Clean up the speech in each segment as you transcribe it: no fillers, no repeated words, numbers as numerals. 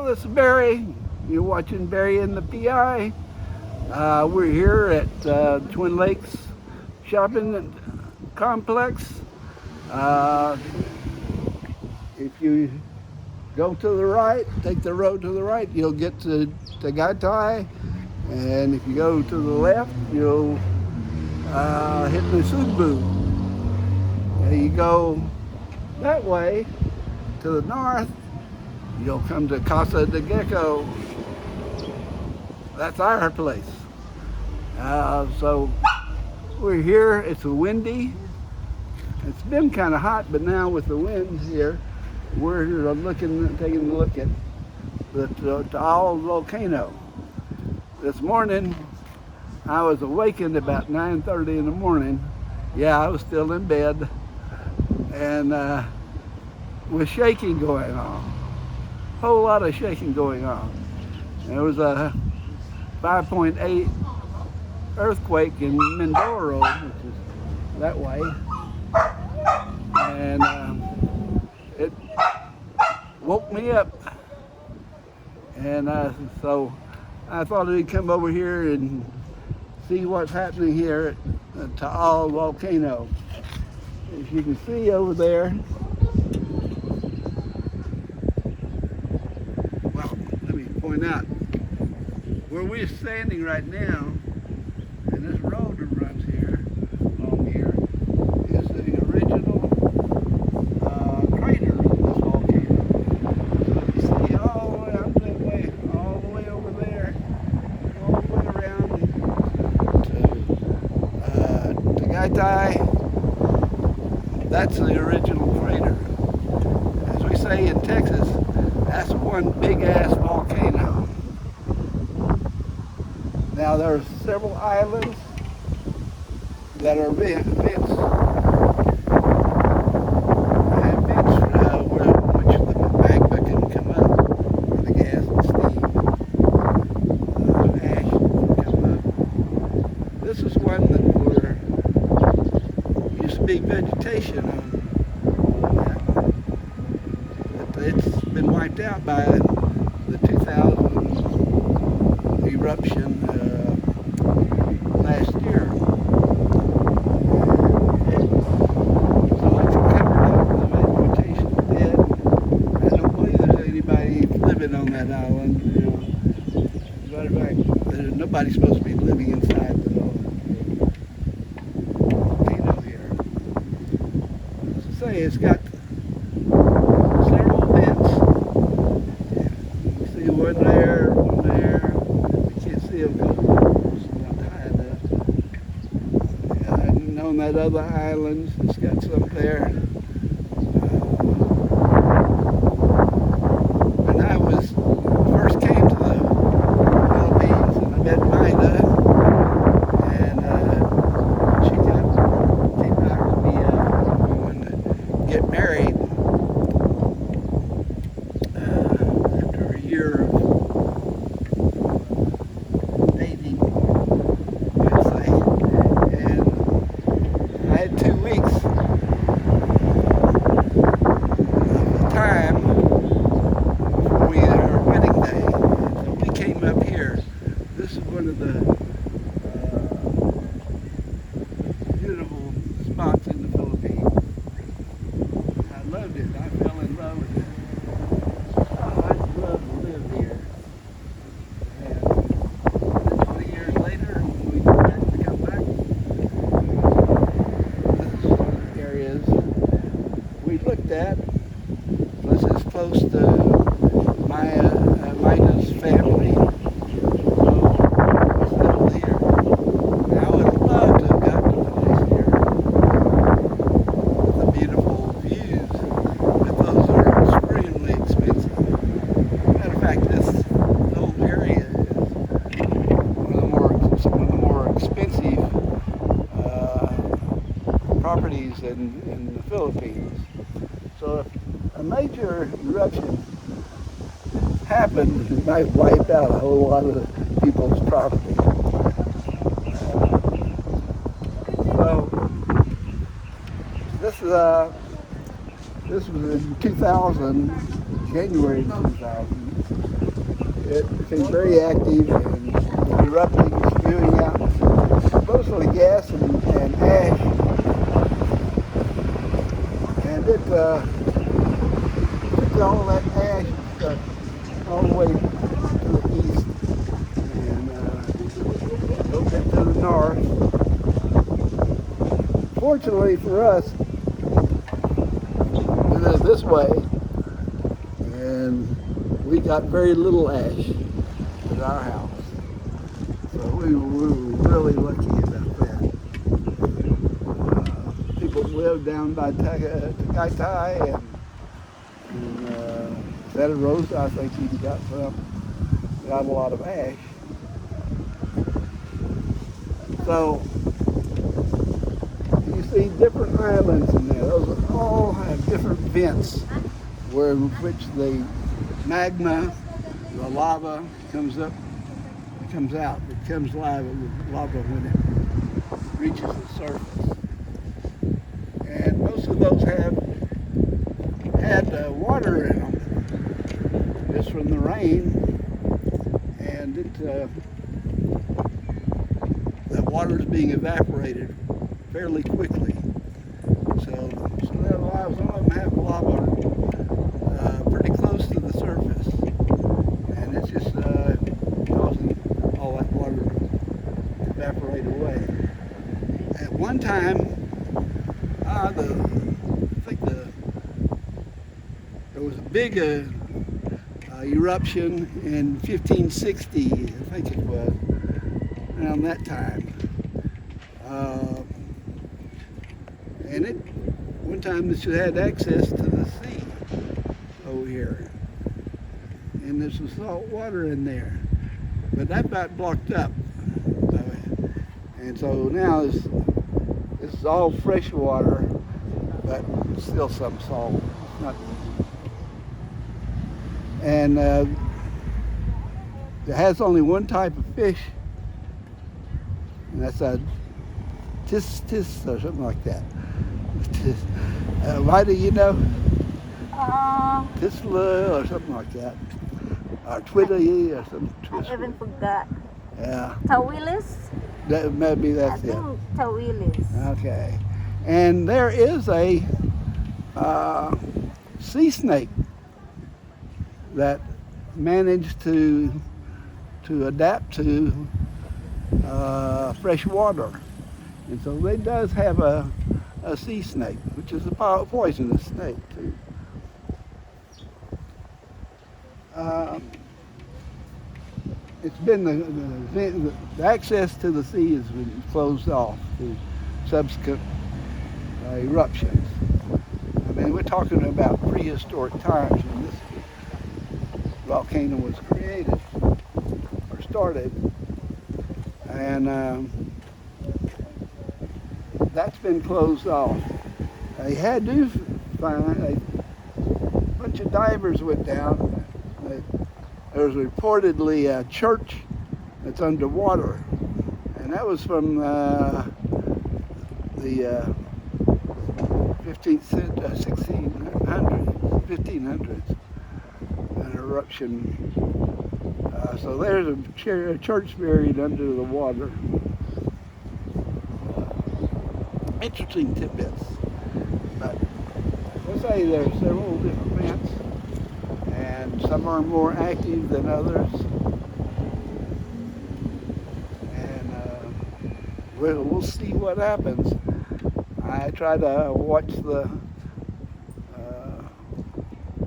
Hello, this is Barry. You're watching Barry and the PI. We're here at Twin Lakes Shopping Complex. If you go to the right, take the road to the right, you'll get to Tagaytay. And if you go to the left, you'll hit Nasubu. And you go that way to the north, you'll come to Casa de Gecko. That's our place. So we're here. It's windy. It's been kind of hot, but now with the wind here, we're taking a look at the Taal Volcano. This morning, I was awakened about 9:30 in the morning. Yeah, I was still in bed, and with shaking going on. Whole lot of shaking going on. There was a 5.8 earthquake in Mindoro, which is that way, and it woke me up. And so I thought we'd come over here and see what's happening here at the Taal Volcano. As you can see over there, well, let me point out, where we're standing right now, and this road that runs here, along here, is the original crater of this volcano. So you see all the way up that way, all the way over there, all the way around to Tagaytay. That's the original crater. As we say in Texas, that's one big ass volcano. Now there are several islands that are vents. Which the magma can come up, the gas and steam, ash can come up. This is one that used to be vegetation on that. It's been wiped out by the 2000 eruption last year. So it's covered up with the vegetation dead. I don't believe there's anybody living on that island. As a matter of fact, there's nobody supposed to be living inside the volcano here. As I say, it's got several vents. You see one there, one there. You can't see them because it's not high enough. And on that other island, it's got some there. When I first came to the Philippines, and I met Maida, and she came back to me going to get married after a year of dating, I'd say. And I had 2 weeks of time before our wedding day. So we came up here. This is one of the beautiful spots in the Philippines. I loved it. I fell in love with it. I'd love to live here. And 20 years later, when we come back, this is one of the areas we looked at. This is close to Maida's family. So we settled here. And I would love to have gotten a place here with the beautiful views, but those are extremely expensive. Matter of fact, this whole area is some of the more expensive properties in the Philippines. So if a major eruption happened, it might wipe out a whole lot of people's property. So this was in 2000, January 2000. it became very active and erupting, spewing out mostly gas and ash. And it took all that ash and stuff all the way to the east and a little bit to the north. Fortunately for us, we live this way, and we got very little ash at our house. So we were really lucky about that. People live down by Tagaytay and Santa Rosa, I think he got a lot of ash. So you see different islands in there. Those all have different vents where in which the magma, the lava comes up, comes out. It becomes lava when it reaches the surface. And most of those had water in them, just from the rain, and the water is being evaporated fairly quickly. So that allows some of them have lava pretty close to the surface, and it's just causing all that water to evaporate away. At one time, there was a big eruption in 1560, I think it was, around that time. And one time this had access to the sea over here. And there's some salt water in there. But that got blocked up. And so now it's all fresh water, but still some salt. It's not. And it has only one type of fish, and that's a tis or something like that. Why do you know? Tisla or something like that. Or Twitty or something. I even forgot. Yeah. Tawilis? Maybe that's it. I think Tawilis. Okay. And there is a sea snake that managed to adapt to fresh water. And so it does have a sea snake, which is a poisonous snake too. It's been the access to the sea has been closed off to subsequent eruptions. I mean, we're talking about prehistoric times when this volcano was created or started, and that's been closed off. They had to find a bunch of divers went down. There was reportedly a church that's underwater, and that was from the 1500s, an eruption. So there's a church buried under the water. Interesting tidbits. But let's say there are several different vents, and some are more active than others. And we'll see what happens. I try to watch the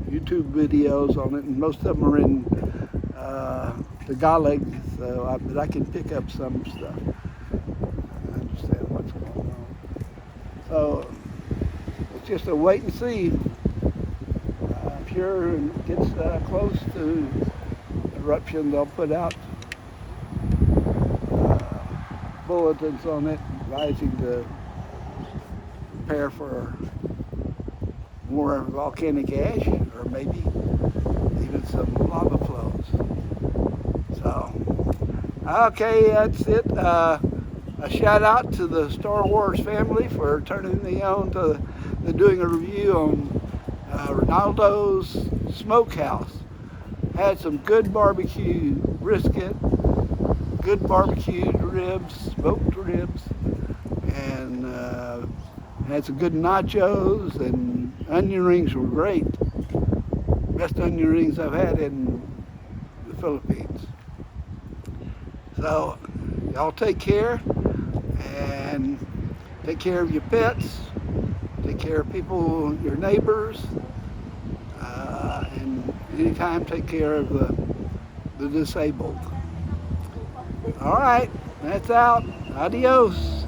YouTube videos on it, and most of them are in Tagalog, but I can pick up some stuff. I understand what's going on. So it's just a wait and see. If it gets close to eruption, they'll put out bulletins on it, advising to prepare for more volcanic ash, or maybe even some lava flows. So, okay, that's it. A shout out to the Star Wars family for turning me on to doing a review on Ronaldo's Smokehouse. Had some good barbecue brisket, good barbecued ribs, smoked ribs, and had some good nachos, and onion rings were great. Best onion rings I've had in the Philippines. So y'all take care, and take care of your pets, take care of people, your neighbors, and anytime take care of the disabled. All right, that's out. Adios.